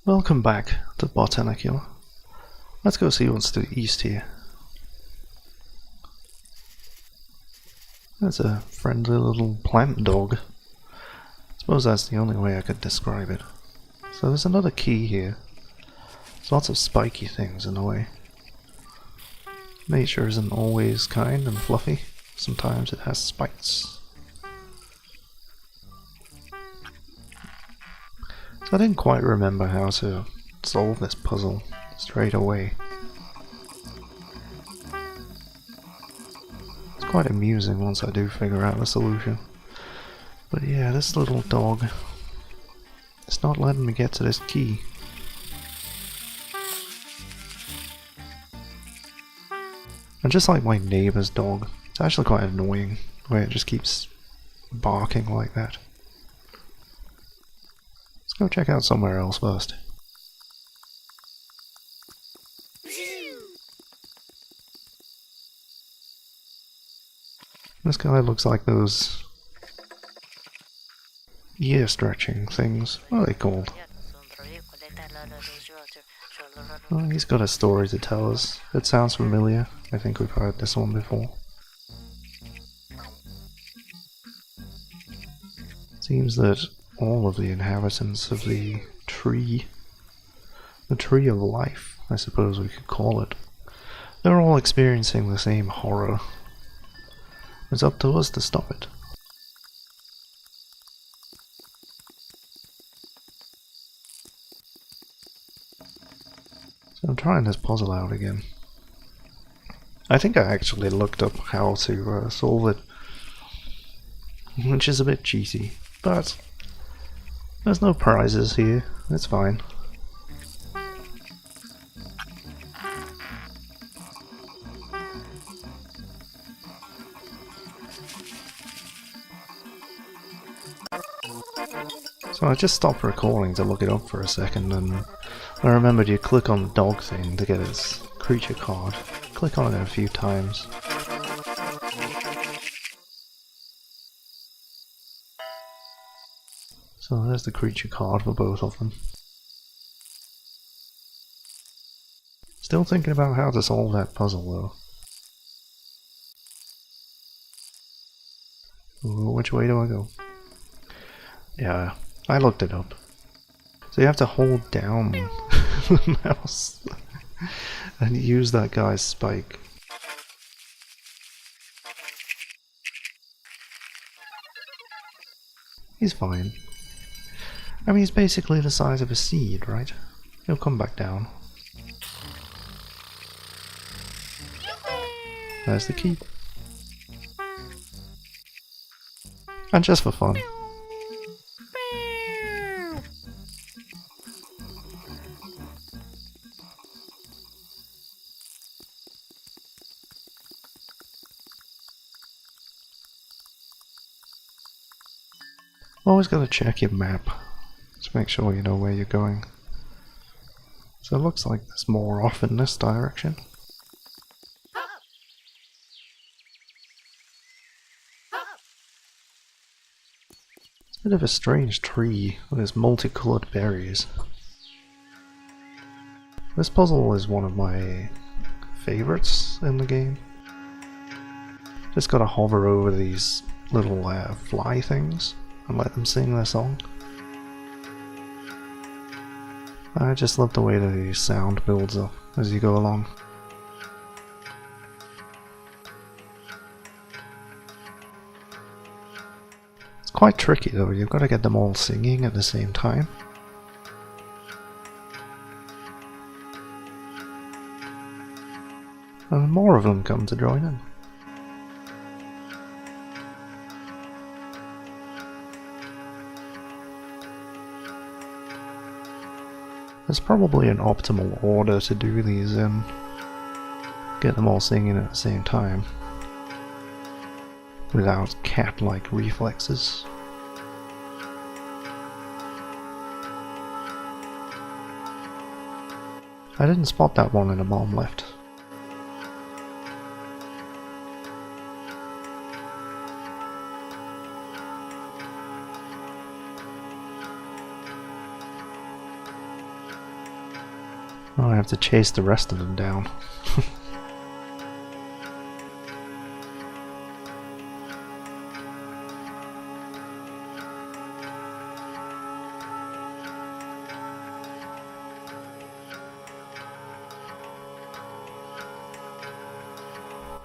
Welcome back to Botanicula. Let's go see what's to the east here. That's a friendly little plant dog. I suppose that's the only way I could describe it. So there's another key here. There's lots of spiky things in the way. Nature isn't always kind and fluffy. Sometimes it has spikes. So I didn't quite remember how to solve this puzzle straight away. It's quite amusing once I do figure out the solution. But yeah, this little dog, it's not letting me get to this key. And just like my neighbor's dog, it's actually quite annoying the way it just keeps barking like that. Let's go check out somewhere else first. This guy looks like those ear stretching things. What are they called? Oh, he's got a story to tell us. It sounds familiar. I think we've heard this one before. Seems that all of the inhabitants of the tree of life, I suppose we could call it, they're all experiencing the same horror. It's up to us to stop it. So I'm trying this puzzle out again. I think I actually looked up how to solve it, which is a bit cheesy, but there's no prizes here, it's fine. So I just stopped recording to look it up for a second, and I remembered you click on the dog thing to get its creature card. Click on it a few times. So there's the creature card for both of them. Still thinking about how to solve that puzzle though. Ooh, which way do I go? Yeah, I looked it up. So you have to hold down the mouse and use that guy's spike. He's fine. I mean, he's basically the size of a seed, right? He'll come back down. There's the key. And just for fun. Always gotta check your map to make sure you know where you're going. So it looks like there's more off in this direction. It's a bit of a strange tree with its multicolored berries. This puzzle is one of my favorites in the game. Just gotta hover over these little fly things and let them sing their song. I just love the way that the sound builds up as you go along. It's quite tricky though, you've got to get them all singing at the same time. And more of them come to join in. There's probably an optimal order to do these in. Get them all singing at the same time. Without cat-like reflexes. I didn't spot that one in a bomb left. Oh, I have to chase the rest of them down.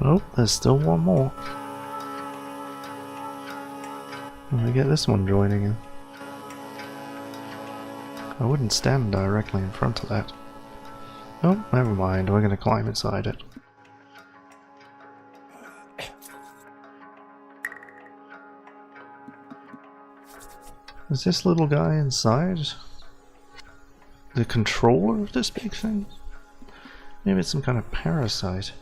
Oh, there's still one more. Let me get this one joining in. I wouldn't stand directly in front of that. Oh, never mind, we're gonna climb inside it. Is this little guy inside the controller of this big thing? Maybe it's some kind of parasite.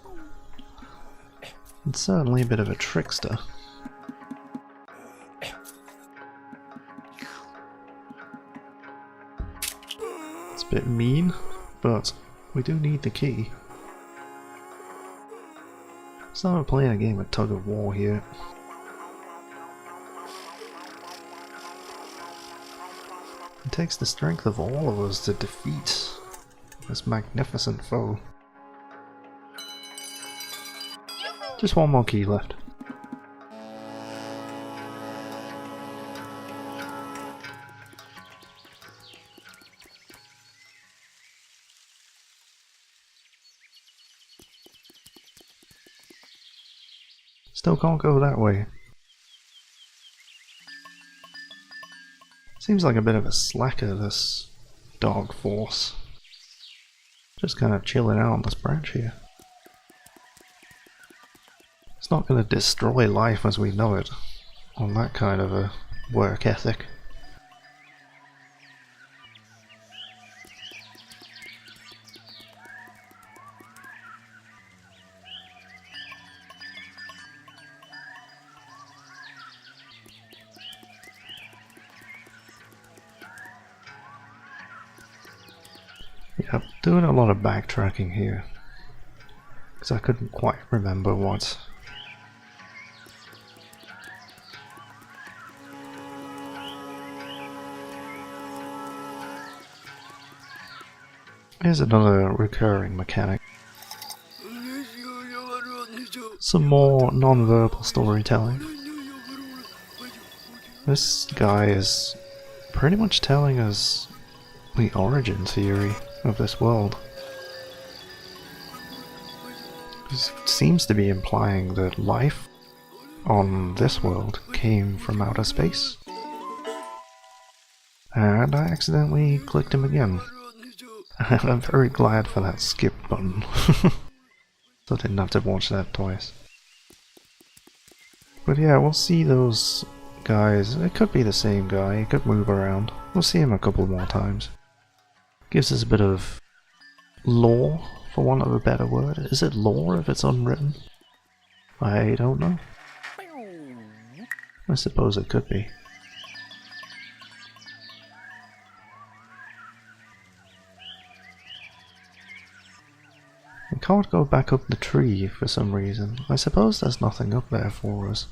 It's certainly a bit of a trickster. It's a bit mean, but we do need the key. So we're playing a game of tug of war here. It takes the strength of all of us to defeat this magnificent foe. Just one more key left. Still can't go that way. Seems like a bit of a slacker, this dog force. Just kind of chilling out on this branch here. It's not going to destroy life as we know it on that kind of a work ethic. Yep, doing a lot of backtracking here because I couldn't quite remember what. Here's another recurring mechanic. Some more non-verbal storytelling. This guy is pretty much telling us the origin theory of this world. It seems to be implying that life on this world came from outer space. And I accidentally clicked him again. I'm very glad for that skip button. So I didn't have to watch that twice. But yeah, we'll see those guys. It could be the same guy, he could move around. We'll see him a couple more times. Gives us a bit of lore, for want of a better word. Is it lore if it's unwritten? I don't know. I suppose it could be. We can't go back up the tree for some reason. I suppose there's nothing up there for us.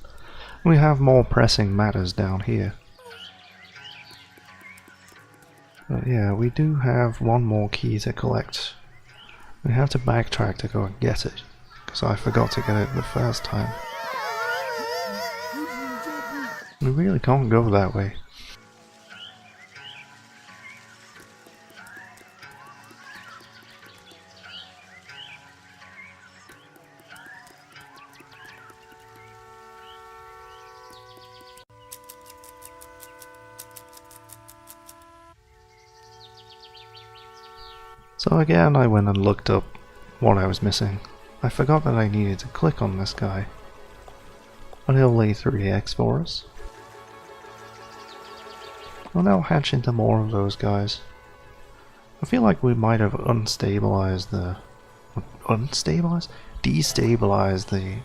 We have more pressing matters down here. But yeah, we do have one more key to collect. We have to backtrack to go and get it, because I forgot to get it the first time. We really can't go that way. So again, I went and looked up what I was missing. I forgot that I needed to click on this guy. But he'll lay 3x for us. Well, they'll hatch into more of those guys. I feel like we might have destabilized the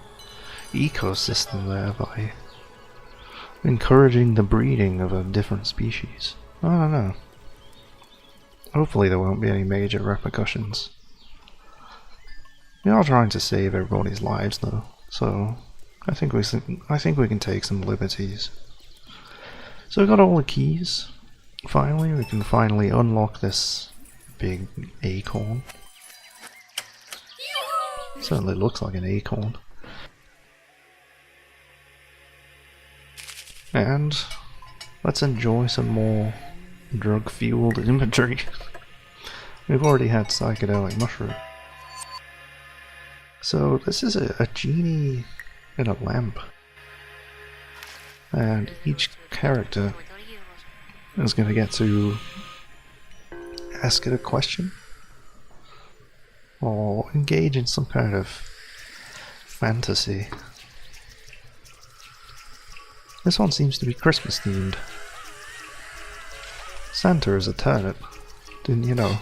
ecosystem there by encouraging the breeding of a different species. I don't know. Hopefully there won't be any major repercussions. We are trying to save everybody's lives though, so I think we can take some liberties. So we got all the keys. Finally, we can finally unlock this big acorn. Certainly looks like an acorn. And let's enjoy some more drug-fueled imagery. We've already had psychedelic mushroom. So this is a genie in a lamp. And each character is going to get to ask it a question or engage in some kind of fantasy. This one seems to be Christmas themed. Santa is a turnip, didn't you know?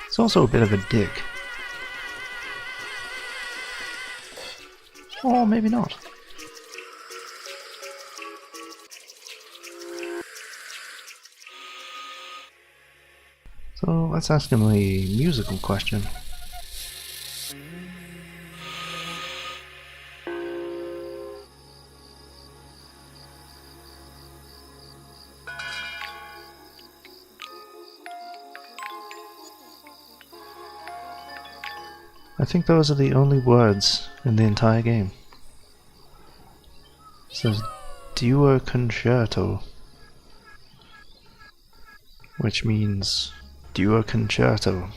It's also a bit of a dick. Or maybe not. So let's ask him the musical question. I think those are the only words in the entire game. It says Duo Concerto, which means Duo Concerto.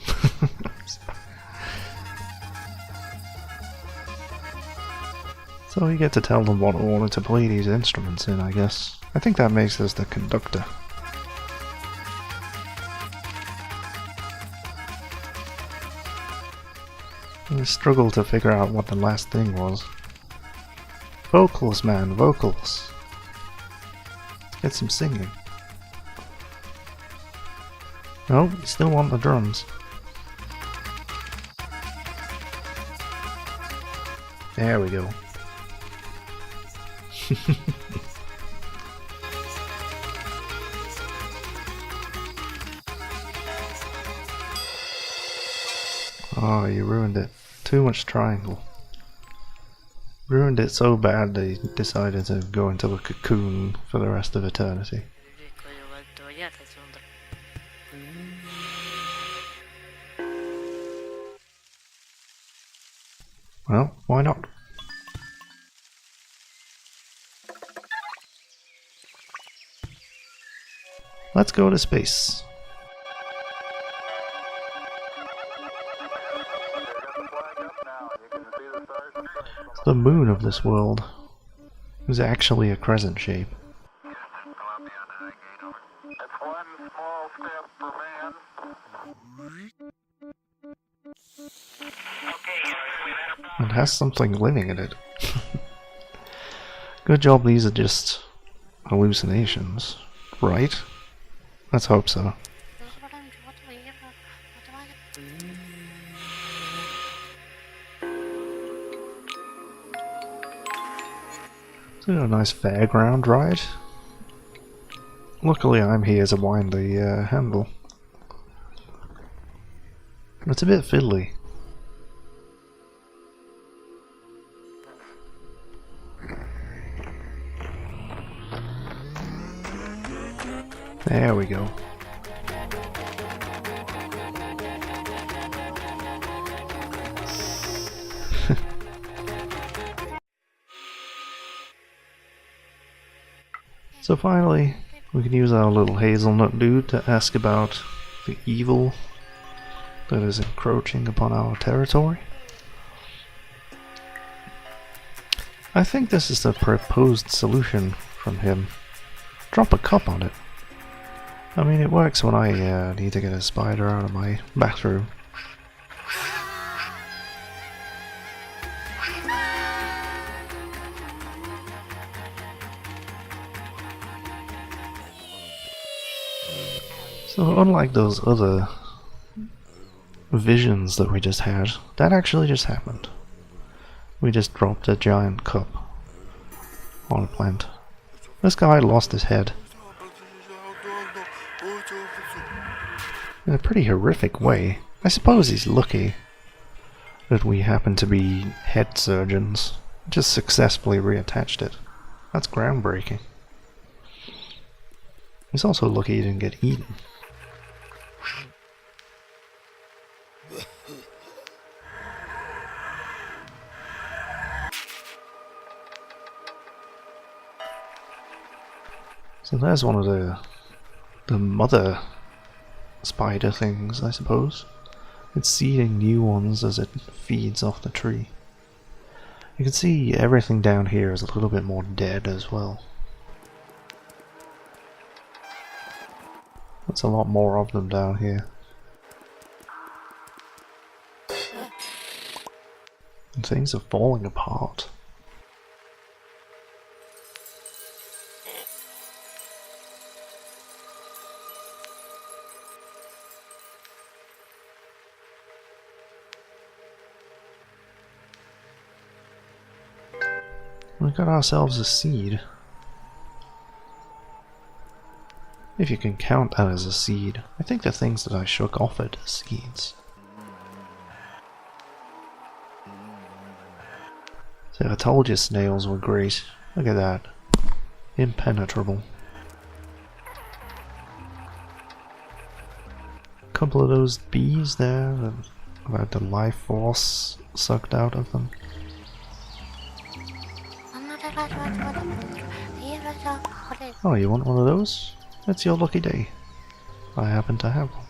So you get to tell them what order to play these instruments in, I guess. I think that makes us the conductor. I struggle to figure out what the last thing was. Vocals, man, vocals. Let's get some singing. Oh, we still want the drums. There we go. Oh, you ruined it. Too much triangle. Ruined it so bad they decided to go into a cocoon for the rest of eternity. Well, why not? Let's go to space. The moon of this world is actually a crescent shape. It has something living in it. Good job these are just hallucinations, right? Let's hope so. It's a nice fairground ride. Luckily I'm here to wind the handle. It's a bit fiddly. There we go. So finally, we can use our little hazelnut dude to ask about the evil that is encroaching upon our territory. I think this is the proposed solution from him. Drop a cup on it. I mean, it works when I need to get a spider out of my bathroom. So unlike those other visions that we just had, that actually just happened. We just dropped a giant cup on a plant. This guy lost his head. In a pretty horrific way. I suppose he's lucky that we happen to be head surgeons Just successfully reattached it. That's groundbreaking. He's also lucky he didn't get eaten. So there's one of the mother spider things, I suppose. It's seeding new ones as it feeds off the tree. You can see everything down here is a little bit more dead as well. There's a lot more of them down here. And things are falling apart. We got ourselves a seed. If you can count that as a seed. I think the things that I shook off it as seeds. So I told you snails were great. Look at that. Impenetrable. Couple of those bees there that had the life force sucked out of them. Oh, you want one of those? It's your lucky day. I happen to have one.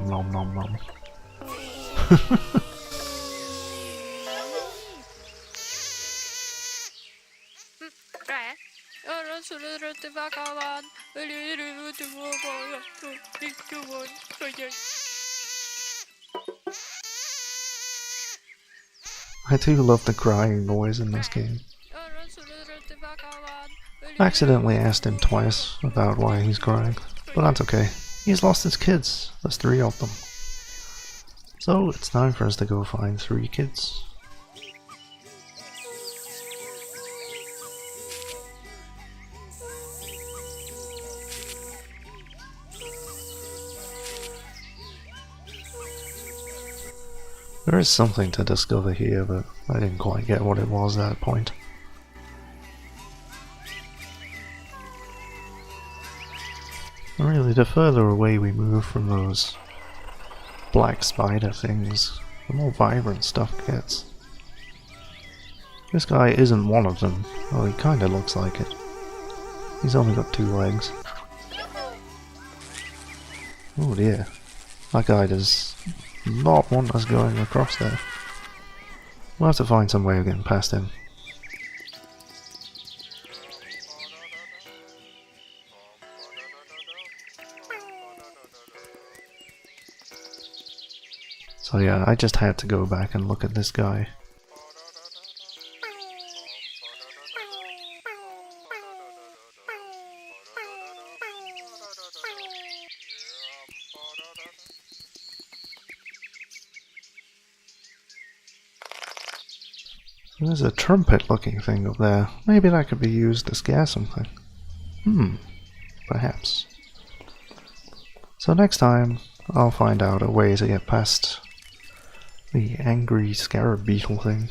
Nom nom nom nom. I do love the crying noise in this game. I accidentally asked him twice about why he's crying, but that's okay. He's lost his kids. There's 3 of them. So it's time for us to go find 3 kids. There is something to discover here, but I didn't quite get what it was at that point. Really, the further away we move from those black spider things, the more vibrant stuff gets. This guy isn't one of them, well he kinda looks like it. He's only got 2 legs. Oh dear, that guy does not want us going across there. We'll have to find some way of getting past him. So yeah, I just had to go back and look at this guy. There's a trumpet looking thing up there. Maybe that could be used to scare something. Perhaps. So next time, I'll find out a way to get past the angry scarab beetle thing.